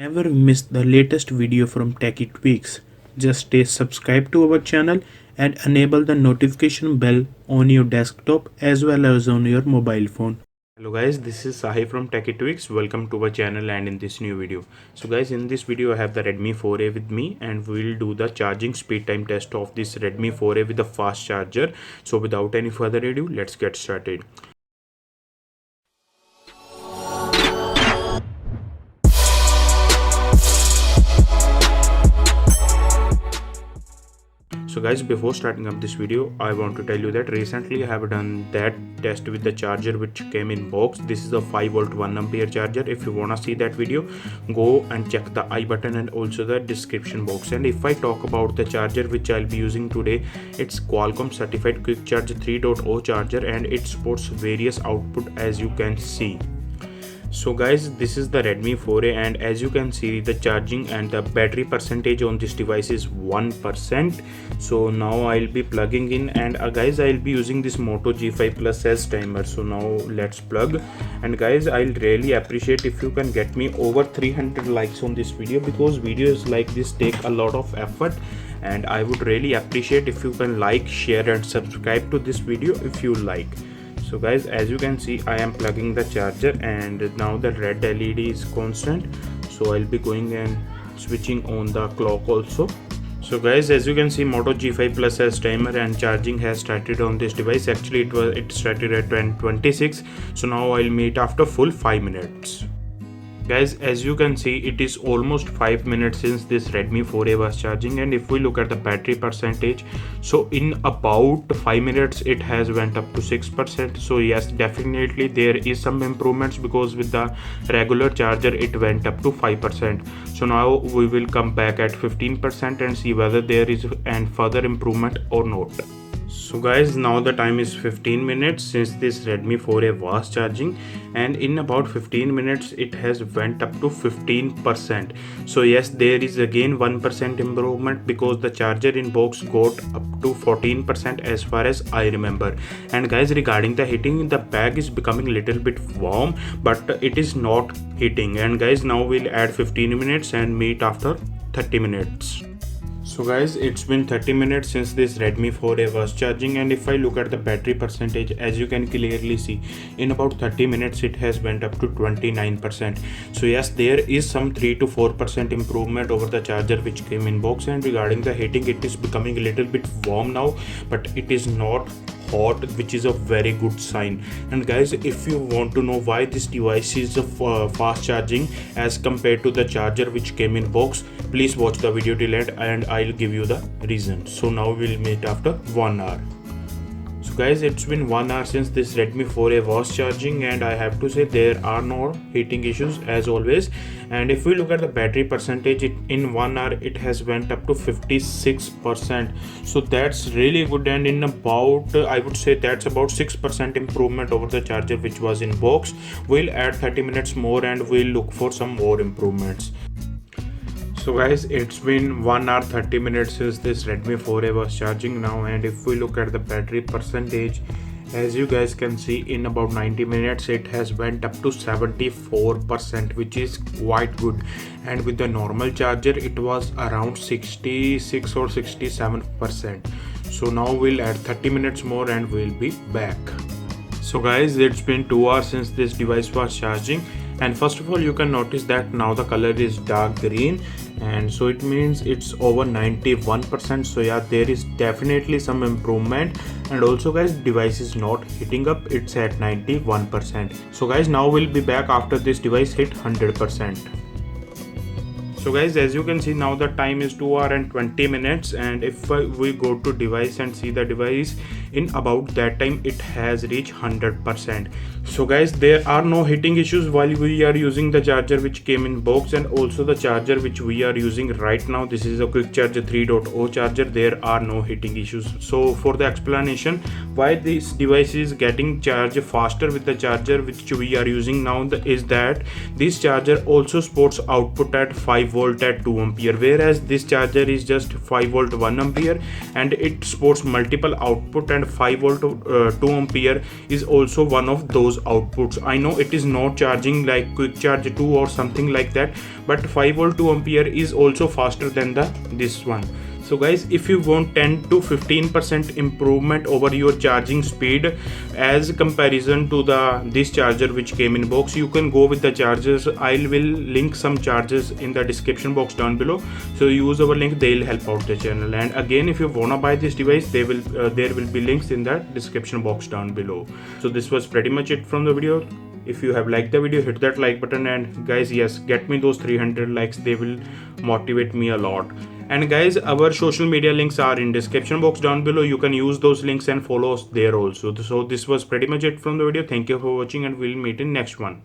Never miss the latest video from Techie Tweaks. Just stay subscribed to our channel and enable the notification bell on your desktop as well as on your mobile phone. Hello guys, this is Sahi from Techie Tweaks. Welcome to our channel and in this new video. So guys, in this video I have the Redmi 4A with me and we will do the charging speed time test of this Redmi 4A with the fast charger. So without any further ado, let's get started. So guys, before starting up this video, I want to tell you that recently I have done that test with the charger which came in box. This is a 5V 1A charger. If you wanna see that video, go and check the I button and also the description box. And if I talk about the charger which I'll be using today, it's Qualcomm certified quick charge 3.0 charger and it supports various output as you can see. So guys, this is the Redmi 4A and as you can see the charging and the battery percentage on this device is 1%. So now I'll be plugging in and guys, I'll be using this Moto G5 Plus as timer. So now let's plug. And guys, I'll really appreciate if you can get me over 300 likes on this video, because videos like this take a lot of effort, and I would really appreciate if you can like, share and subscribe to this video if you like. So guys, as you can see, I am plugging the charger and now the red LED is constant, so I'll be going and switching on the clock also. So guys, as you can see, Moto G5 Plus has timer and charging has started on this device. Actually it started at 10:26. So now I'll meet after full 5 minutes. Guys, as you can see, it is almost 5 minutes since this Redmi 4A was charging, and if we look at the battery percentage, so in about 5 minutes it has went up to 6%. So yes, definitely there is some improvements, because with the regular charger it went up to 5%. So now we will come back at 15% and see whether there is an further improvement or not. So guys, now the time is 15 minutes since this Redmi 4A was charging, and in about 15 minutes it has went up to 15%. So yes, there is again 1% improvement, because the charger in box got up to 14% as far as I remember. And guys, regarding the heating, the bag is becoming a little bit warm, but it is not heating. And guys, now we'll add 15 minutes and meet after 30 minutes. So guys, it's been 30 minutes since this Redmi 4A was charging, and if I look at the battery percentage, as you can clearly see, in about 30 minutes it has went up to 29%. So yes, there is some 3 to 4% improvement over the charger which came in box. And regarding the heating, it is becoming a little bit warm now, but it is not hot, which is a very good sign. And guys, if you want to know why this device is fast charging as compared to the charger which came in box, please watch the video till end and I'll give you the reason. So now we'll meet after 1 hour. So guys, it's been 1 hour since this Redmi 4A was charging, and I have to say there are no heating issues as always. And if we look at the battery percentage, in 1 hour it has went up to 56%. So that's really good, and in about I would say that's about 6% improvement over the charger which was in box. We'll add 30 minutes more and we'll look for some more improvements. So guys, it's been 1 hour 30 minutes since this Redmi 4A was charging now, and if we look at the battery percentage, as you guys can see, in about 90 minutes it has went up to 74%, which is quite good. And with the normal charger it was around 66 or 67%. So now we'll add 30 minutes more and we'll be back. So guys, it's been 2 hours since this device was charging, and first of all you can notice that now the color is dark green, and so it means it's over 91%. So yeah, there is definitely some improvement. And also guys, device is not heating up, it's at 91%. So guys, now we'll be back after this device hit 100%. So guys, as you can see, now the time is 2 hours and 20 minutes, and if we go to device and see the device, in about that time it has reached 100%. So guys, there are no heating issues while we are using the charger which came in box, and also the charger which we are using right now, this is a quick charge 3.0 charger, there are no heating issues. So for the explanation why this device is getting charged faster with the charger which we are using now is that this charger also supports output at 5V at 2A, whereas this charger is just 5V 1A, and it supports multiple output and and 5 volt 2 ampere is also one of those outputs. I know it is not charging like quick charge 2 or something like that, but 5 volt 2 ampere is also faster than this one. So guys, if you want 10 to 15% improvement over your charging speed as comparison to this charger which came in box, you can go with the chargers. I will link some chargers in the description box down below, so use our link, they'll help out the channel. And again, if you wanna buy this device, there will be links in the description box down below. So this was pretty much it from the video. If you have liked the video, hit that like button, and guys, yes, get me those 300 likes, they will motivate me a lot. And guys, our social media links are in description box down below. You can use those links and follow us there also. So this was pretty much it from the video. Thank you for watching, and we'll meet in next one.